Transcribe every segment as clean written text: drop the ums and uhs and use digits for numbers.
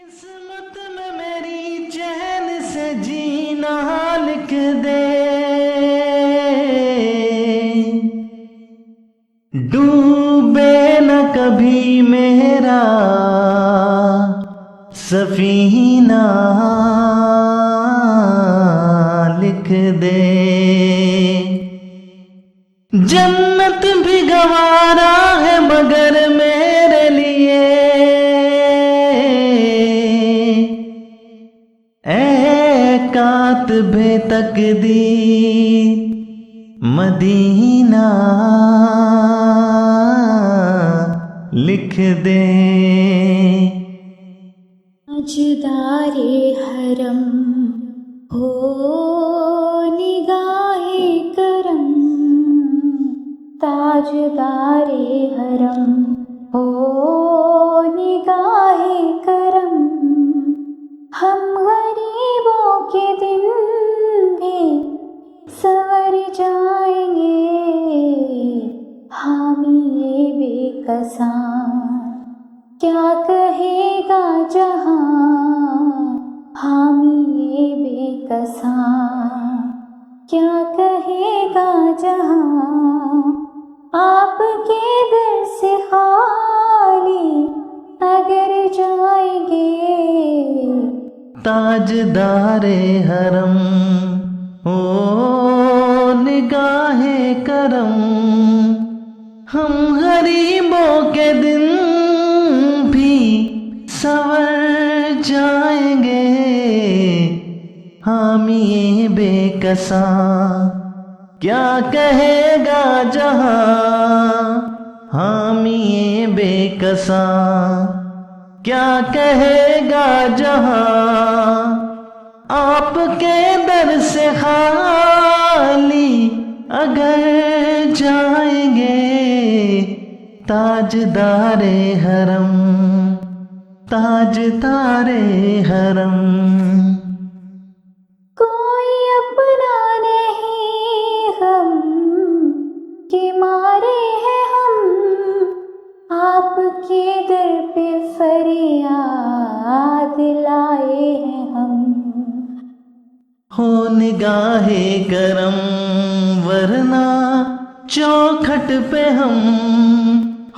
किस्मत में मेरी चैन से जीना लिख दे, डूबे न कभी मेरा सफीना लिख दे। जन्नत भी गवारा है मगर मेरे लिए ऐ कातिबे तकदीर मदीना लिख दे। ताजदारे हरम हो निगाहे करम, ताजदारे हरम हो निगाहे करम। हम गरीबों के दिन भी संवर जाएंगे, हामी ये बेकसा क्या कहेगा जहां, हामी ये बेकसा क्या कहेगा जहां। आपके दर से खाली अगर जाएंगे, ताजदारे हरम हो निगाहे करम। हम गरीबों के दिन भी संवर जाएंगे, हामी ये बेकसा क्या कहेगा जहां। हामी ये बेकसा क्या कहेगा जहां। आपके दर से खाली अगर जाएंगे, ताजदारे हरम ताजदारे हरम। कोई अपना नहीं हम कि मारे हैं हम, आपके दर पे फरियाद लाए हैं हम। हो निगाहे करम वरना चौखट पे हम,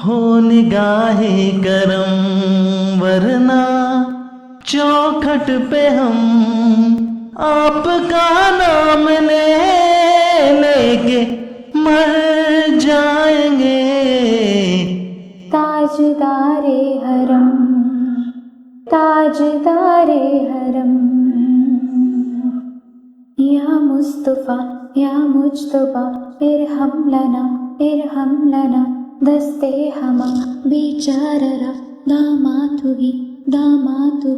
हो निगाहे करम वरना चौखट पे हम। आपका नाम ले लेके मर जाएंगे, ताजदारे हरम ताजदारे हरम। या मुस्तफा या मुज्तबा इरहम लना दस्ते हमा बेचारा। दामातु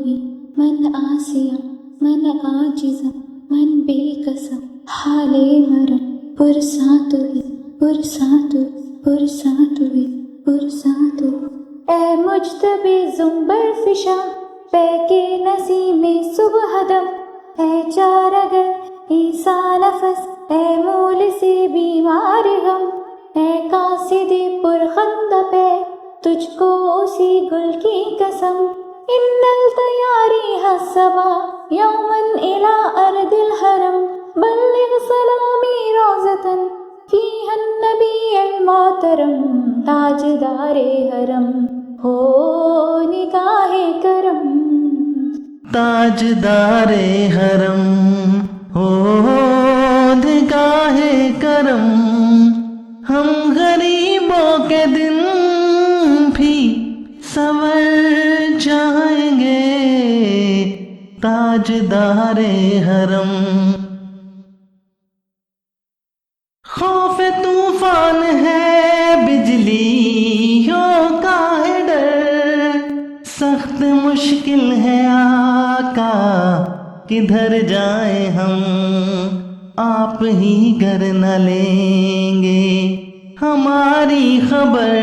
ही मन आसिया मन आजिजा मन बेकसा हाले मरम। पुरसातु ए मुज्तबी जुम्बर फिशा पैके नसीमे सुबह दम। ए चारगर ईसा नफस ए मूल से बीमार गम। ए कासिदे पुरखंद पे तुझको उसी गुल की कसम। इन्नल तैयारी हसबा यौमन इला अर्दिल हरम। बल्लिग सलामी रोज़तन फीहन नबी अल मोहतरम। ताजदारे हरम हो निगाहे करम, ताजदारे हरम हो निगाहे करम। हम गरीबों के दिन भी संवर जाएंगे, ताजदारे हरम। खौफ तूफान है बिजलियों का है डर, सख्त मुश्किल है आका किधर जाए हम। आप ही घर न लेंगे हमारी खबर,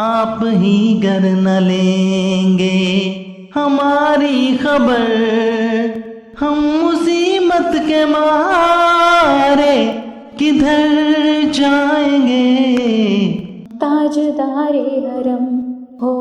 आप ही घर न लेंगे हमारी खबर। हम मुसीबत के मारे किधर जाएंगे, ताजदारे हरम हो